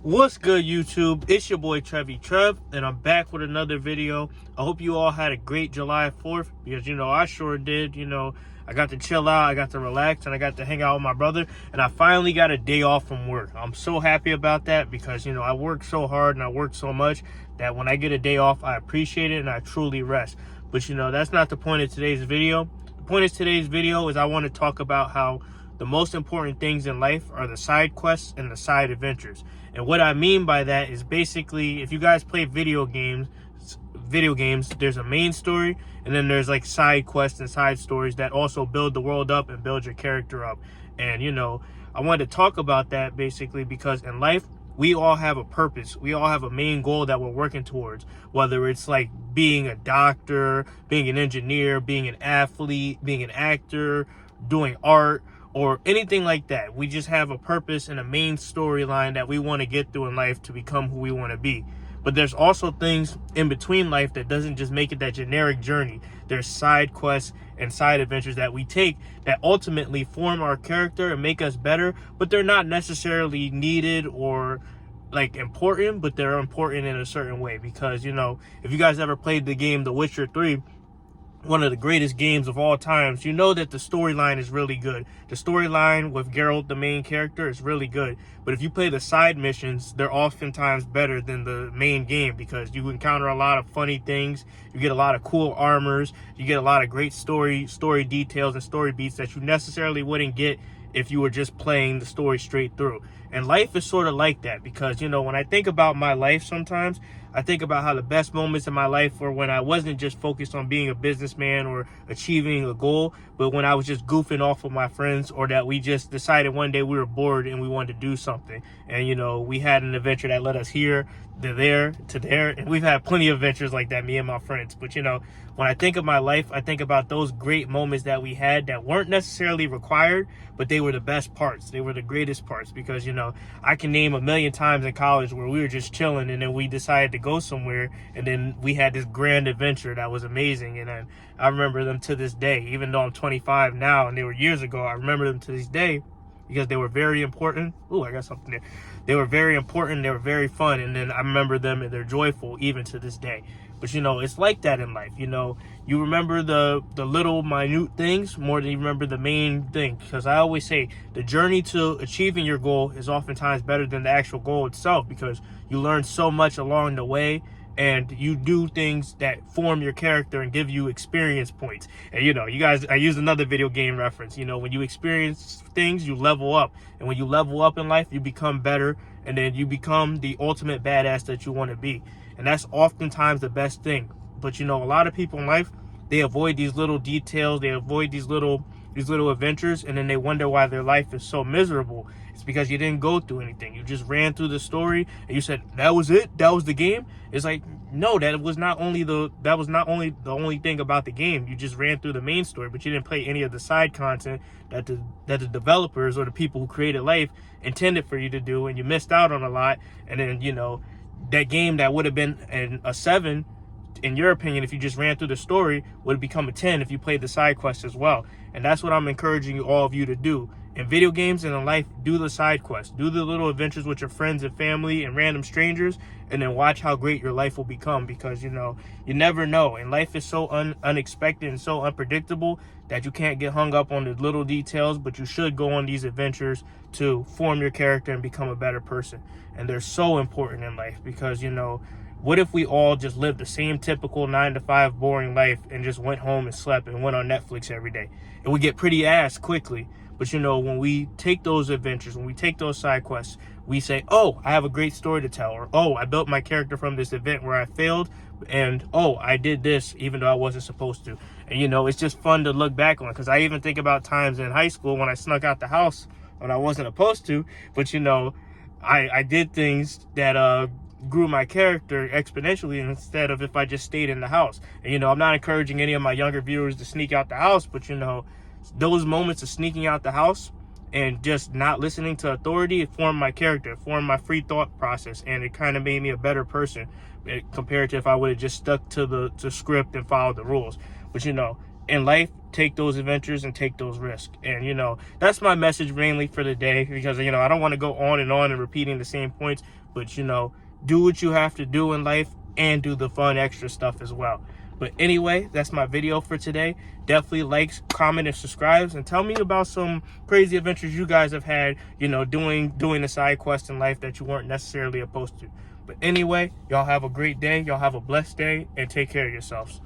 What's good, YouTube? It's your boy Trevi Trev, and I'm back with another video. I hope you all had a great July 4th, because I sure did. I got to chill out, I got to relax, and I got to hang out with my brother, and I finally got a day off from work. I'm so happy about that because I work so hard and I work so much that when I get a day off, I appreciate it and I truly rest. But that's not the point of today's video. The point of today's video is I want to talk about how the most important things in life are the side quests and the side adventures. And what I mean by that is basically, if you guys play video games, there's a main story, and then there's like side quests and side stories that also build the world up and build your character up. And I wanted to talk about that basically because in life, we all have a purpose. We all have a main goal that we're working towards, whether it's like being a doctor, being an engineer, being an athlete, being an actor, doing art, or anything like that. We just have a purpose and a main storyline that we want to get through in life to become who we want to be. But there's also things in between life that doesn't just make it that generic journey. There's side quests and side adventures that we take that ultimately form our character and make us better, but they're not necessarily needed or like important, but they're important in a certain way. Because if you guys ever played the game The Witcher 3, one of the greatest games of all times, you know that the storyline is really good. The storyline with Geralt, the main character, is really good. But if you play the side missions, they're oftentimes better than the main game because you encounter a lot of funny things. You get a lot of cool armors. You get a lot of great story details and story beats that you necessarily wouldn't get if you were just playing the story straight through. And life is sort of like that because, when I think about my life sometimes, I think about how the best moments in my life were when I wasn't just focused on being a businessman or achieving a goal, but when I was just goofing off with my friends, or that we just decided one day we were bored and we wanted to do something. And, we had an adventure that led us here, to there, to there. And we've had plenty of adventures like that, me and my friends. But, when I think of my life, I think about those great moments that we had that weren't necessarily required, but they were the best parts. They were the greatest parts because, I can name a million times in college where we were just chilling and then we decided to go somewhere and then we had this grand adventure that was amazing. And then I remember them to this day, even though I'm 25 now and they were years ago. I remember them to this day because they were very important. Ooh, I got something there. They were very important. They were very fun. And then I remember them and they're joyful even to this day. But, it's like that in life. You remember the little minute things more than you remember the main thing. Because I always say the journey to achieving your goal is oftentimes better than the actual goal itself because you learn so much along the way and you do things that form your character and give you experience points. And, you guys, I use another video game reference. When you experience things, you level up. And when you level up in life, you become better. And then you become the ultimate badass that you want to be. And that's oftentimes the best thing. But, a lot of people in life, they avoid these little details. They avoid these little adventures. And then they wonder why their life is so miserable. It's because you didn't go through anything. You just ran through the story and you said, that was it? That was the game? It's like, no, that was not only the only thing about the game. You just ran through the main story, but you didn't play any of the side content that the developers or the people who created life intended for you to do. And you missed out on a lot. And then, that game that would have been a 7, in your opinion, if you just ran through the story, would have become a 10 if you played the side quest as well. And that's what I'm encouraging all of you to do. In video games and in life, do the side quests. Do the little adventures with your friends and family and random strangers, and then watch how great your life will become because, you never know. And life is so unexpected and so unpredictable that you can't get hung up on the little details, but you should go on these adventures to form your character and become a better person. And they're so important in life because, what if we all just lived the same typical 9-to-5 boring life and just went home and slept and went on Netflix every day? It would get pretty ass quickly. But, when we take those adventures, when we take those side quests, we say, oh, I have a great story to tell. Or, oh, I built my character from this event where I failed. And, oh, I did this even though I wasn't supposed to. And, it's just fun to look back on. Because I even think about times in high school when I snuck out the house when I wasn't supposed to. But, I did things that grew my character exponentially instead of if I just stayed in the house. And, I'm not encouraging any of my younger viewers to sneak out the house, but, those moments of sneaking out the house and just not listening to authority, it formed my character, it formed my free thought process, and it kind of made me a better person compared to if I would have just stuck to the script and followed the rules. But, in life, take those adventures and take those risks. And, you know, that's my message mainly for the day, because, you know, I don't want to go on and repeating the same points, but, you know, do what you have to do in life and do the fun extra stuff as well. But anyway, that's my video for today. Definitely likes, comment, and subscribes, and tell me about some crazy adventures you guys have had, you know, doing the side quests in life that you weren't necessarily opposed to. But anyway, y'all have a great day. Y'all have a blessed day, and take care of yourselves.